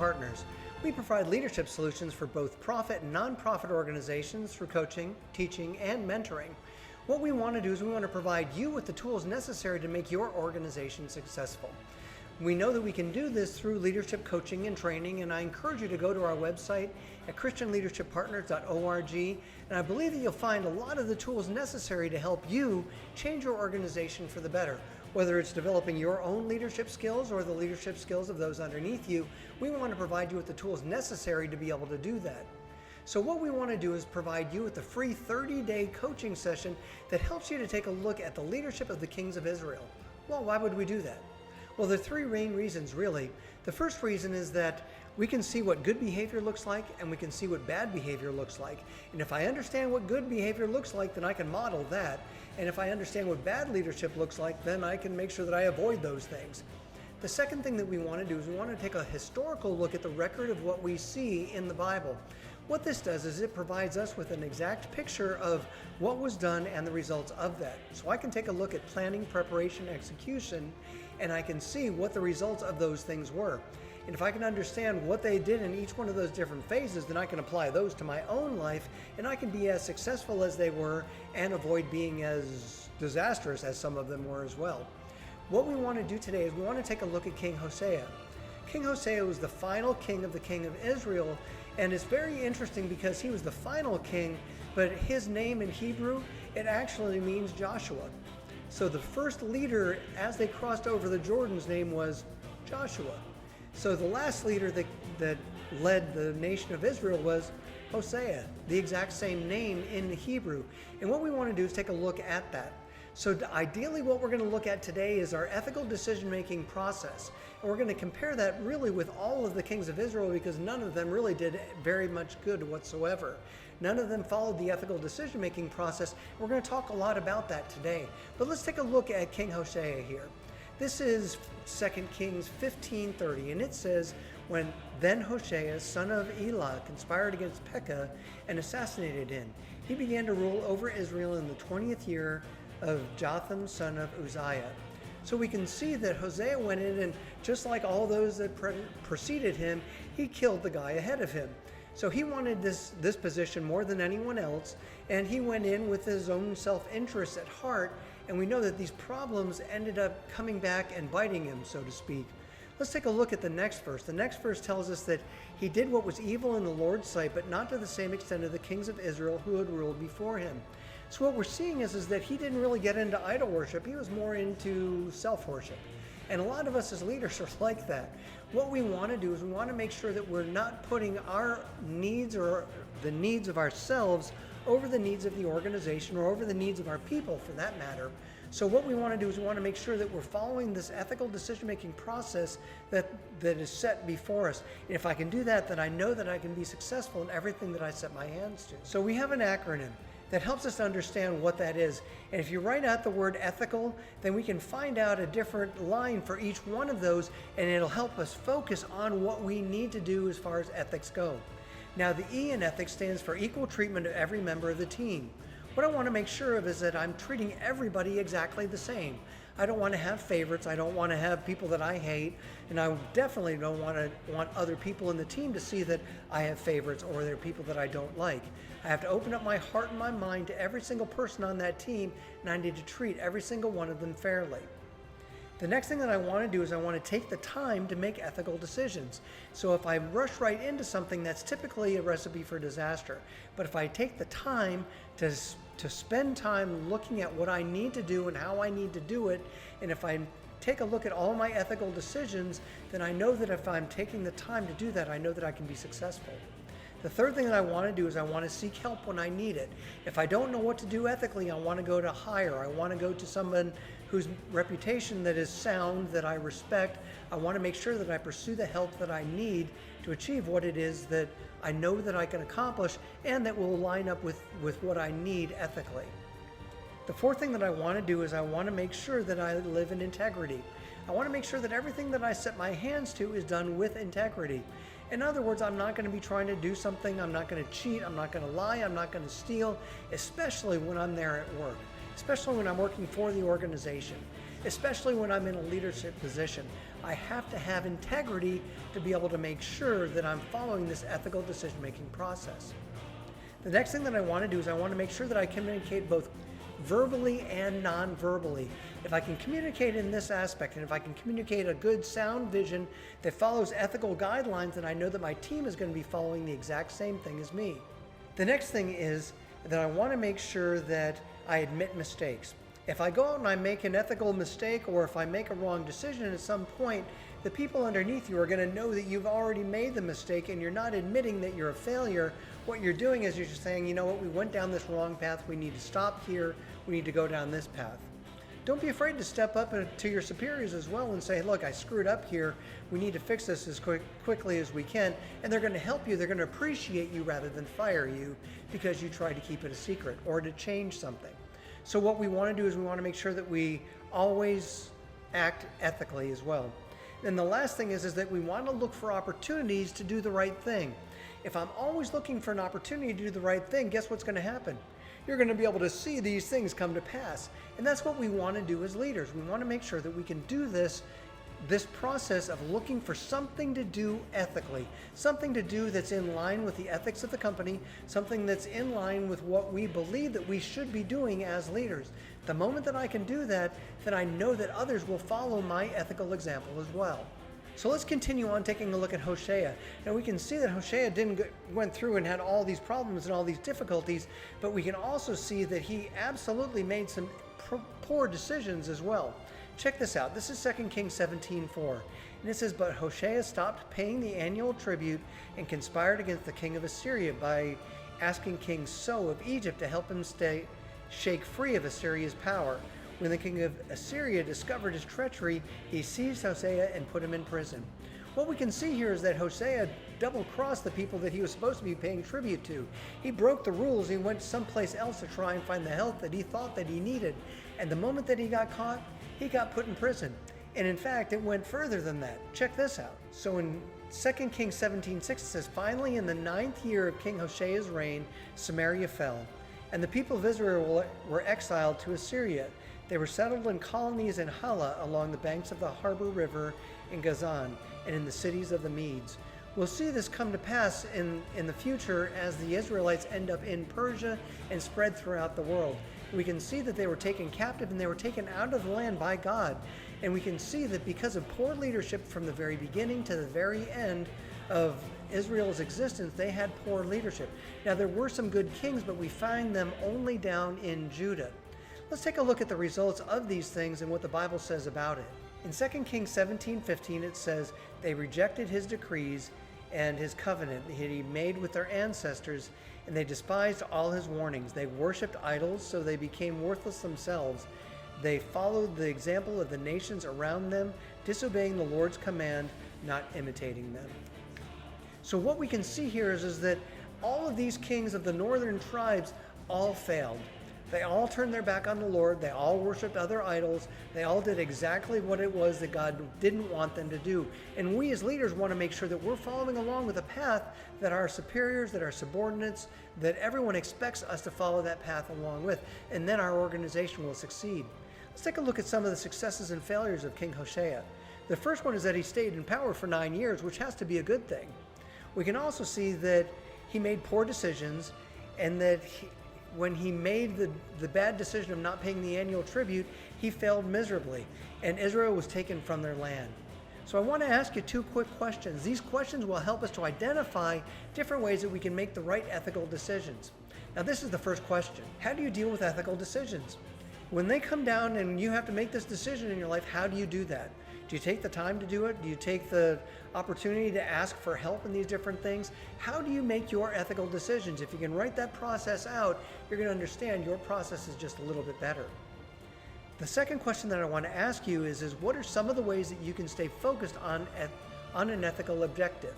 Partners. We provide leadership solutions for both profit and nonprofit organizations for coaching, teaching, and mentoring. What we want to do is we want to provide you with the tools necessary to make your organization successful. We know that we can do this through leadership coaching and training, and I encourage you to go to our website at christianleadershippartners.org, and I believe that you'll find a lot of the tools necessary to help you change your organization for the better. Whether it's developing your own leadership skills or the leadership skills of those underneath you, we want to provide you with the tools necessary to be able to do that. So what we want to do is provide you with a free 30-day coaching session that helps you to take a look at the leadership of the kings of Israel. Well, why would we do that? Well, there are three main reasons, really. The first reason is that we can see what good behavior looks like and we can see what bad behavior looks like. And if I understand what good behavior looks like, then I can model that. And if I understand what bad leadership looks like, then I can make sure that I avoid those things. The second thing that we want to do is we want to take a historical look at the record of what we see in the Bible. What this does is it provides us with an exact picture of what was done and the results of that. So I can take a look at planning, preparation, execution, and I can see what the results of those things were. And if I can understand what they did in each one of those different phases, then I can apply those to my own life, and I can be as successful as they were and avoid being as disastrous as some of them were as well. What we want to do today is we want to take a look at King Hosea. King Hosea was the final king of the king of Israel, and it's very interesting because he was the final king, but his name in Hebrew, it actually means Joshua. So the first leader as they crossed over the Jordan's name was Joshua. So the last leader that led the nation of Israel was Hosea, the exact same name in the Hebrew. And what we want to do is take a look at that. So ideally what we're going to look at today is our ethical decision-making process. And we're going to compare that really with all of the kings of Israel because none of them really did very much good whatsoever. None of them followed the ethical decision-making process. We're going to talk a lot about that today. But let's take a look at King Hosea here. This is 2 Kings 15:30, and it says, when then Hosea, son of Elah, conspired against Pekah and assassinated him, he began to rule over Israel in the 20th year of Jotham, son of Uzziah. So we can see that Hosea went in and just like all those that preceded him, he killed the guy ahead of him. So he wanted this position more than anyone else, and he went in with his own self-interest at heart, and we know that these problems ended up coming back and biting him, so to speak. Let's take a look at the next verse. The next verse tells us that he did what was evil in the Lord's sight, but not to the same extent of the kings of Israel who had ruled before him. So what we're seeing is that he didn't really get into idol worship. He was more into self-worship. And a lot of us as leaders are like that. What we want to do is we want to make sure that we're not putting our needs or the needs of ourselves over the needs of the organization or over the needs of our people for that matter. So what we want to do is we want to make sure that we're following this ethical decision-making process that is set before us. And if I can do that, then I know that I can be successful in everything that I set my hands to. So we have an acronym that helps us to understand what that is. And if you write out the word ethical, then we can find out a different line for each one of those, and it'll help us focus on what we need to do as far as ethics go. Now, the E in ethics stands for equal treatment of every member of the team. What I want to make sure of is that I'm treating everybody exactly the same. I don't want to have favorites. I don't want to have people that I hate, and I definitely don't want other people in the team to see that I have favorites or there are people that I don't like. I have to open up my heart and my mind to every single person on that team, and I need to treat every single one of them fairly. The next thing that I want to do is I want to take the time to make ethical decisions. So if I rush right into something, that's typically a recipe for disaster. But if I take the time to spend time looking at what I need to do and how I need to do it, and if I take a look at all my ethical decisions, then I know that if I'm taking the time to do that, I know that I can be successful. The third thing that I want to do is I want to seek help when I need it. If I don't know what to do ethically, I want to go to higher. I want to go to someone whose reputation that is sound, that I respect. I want to make sure that I pursue the help that I need to achieve what it is that I know that I can accomplish and that will line up with what I need ethically. The fourth thing that I want to do is I want to make sure that I live in integrity. I want to make sure that everything that I set my hands to is done with integrity. In other words, I'm not going to be trying to do something, I'm not going to cheat, I'm not going to lie, I'm not going to steal, especially when I'm there at work, especially when I'm working for the organization. especially when I'm in a leadership position. I have to have integrity to be able to make sure that I'm following this ethical decision-making process. The next thing that I want to do is I want to make sure that I communicate both verbally and non-verbally. If I can communicate in this aspect, and if I can communicate a good sound vision that follows ethical guidelines, then I know that my team is going to be following the exact same thing as me. The next thing is that I want to make sure that I admit mistakes. If I go out and I make an ethical mistake, or if I make a wrong decision at some point, the people underneath you are going to know that you've already made the mistake and you're not admitting that you're a failure. What you're doing is you're just saying, you know what, we went down this wrong path, we need to stop here, we need to go down this path. Don't be afraid to step up to your superiors as well and say, look, I screwed up here, we need to fix this as quickly as we can, and they're going to help you, they're going to appreciate you rather than fire you because you tried to keep it a secret or to change something. So what we want to do is we want to make sure that we always act ethically as well. And the last thing is that we want to look for opportunities to do the right thing. If I'm always looking for an opportunity to do the right thing, guess what's going to happen? You're going to be able to see these things come to pass. And that's what we want to do as leaders. We want to make sure that we can do this process of looking for something to do ethically, something to do that's in line with the ethics of the company, something that's in line with what we believe that we should be doing as leaders. The moment that I can do that, then I know that others will follow my ethical example as well. So let's continue on taking a look at Hosea. Now we can see that Hosea went through and had all these problems and all these difficulties, but we can also see that he absolutely made some poor decisions as well. Check this out. This is 2 Kings 17:4. And it says, "But Hosea stopped paying the annual tribute and conspired against the king of Assyria by asking King So of Egypt to help him shake free of Assyria's power. When the king of Assyria discovered his treachery, he seized Hosea and put him in prison." What we can see here is that Hosea double-crossed the people that he was supposed to be paying tribute to. He broke the rules. He went someplace else to try and find the help that he thought that he needed. And the moment that he got caught, he got put in prison. And in fact, it went further than that. Check this out. So in 2 Kings 17:6, it says, "Finally, in the 9th year of King Hosea's reign, Samaria fell, and the people of Israel were exiled to Assyria. They were settled in colonies in Hala along the banks of the harbor river in Gazan and in the cities of the Medes." We'll see this come to pass in the future as the Israelites end up in Persia and spread throughout the world. We can see that they were taken captive and they were taken out of the land by God. And we can see that because of poor leadership from the very beginning to the very end of Israel's existence, they had poor leadership. Now there were some good kings, but we find them only down in Judah. Let's take a look at the results of these things and what the Bible says about it. In 2 Kings 17:15 it says, "They rejected his decrees and his covenant that he made with their ancestors, and they despised all his warnings. They worshipped idols, so they became worthless themselves. They followed the example of the nations around them, disobeying the Lord's command, not imitating them." So what we can see here is that all of these kings of the northern tribes all failed. They all turned their back on the Lord. They all worshiped other idols. They all did exactly what it was that God didn't want them to do. And we as leaders want to make sure that we're following along with a path that our superiors, that our subordinates, that everyone expects us to follow that path along with. And then our organization will succeed. Let's take a look at some of the successes and failures of King Hosea. The first one is that he stayed in power for 9 years, which has to be a good thing. We can also see that he made poor decisions, and that when he made the bad decision of not paying the annual tribute, he failed miserably, and Israel was taken from their land. So I want to ask you 2 quick questions. These questions will help us to identify different ways that we can make the right ethical decisions. Now this is the first question. How do you deal with ethical decisions? When they come down and you have to make this decision in your life, how do you do that? Do you take the time to do it? Do you take the opportunity to ask for help in these different things? How do you make your ethical decisions? If you can write that process out, you're going to understand your process is just a little bit better. The second question that I want to ask you is what are some of the ways that you can stay focused on an ethical objective?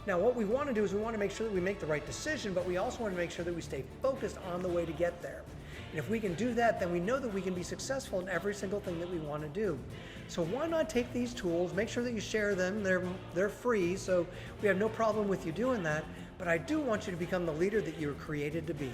Now, what we want to do is we want to make sure that we make the right decision, but we also want to make sure that we stay focused on the way to get there. And if we can do that, then we know that we can be successful in every single thing that we want to do. So why not take these tools, make sure that you share them, they're free, so we have no problem with you doing that, but I do want you to become the leader that you were created to be.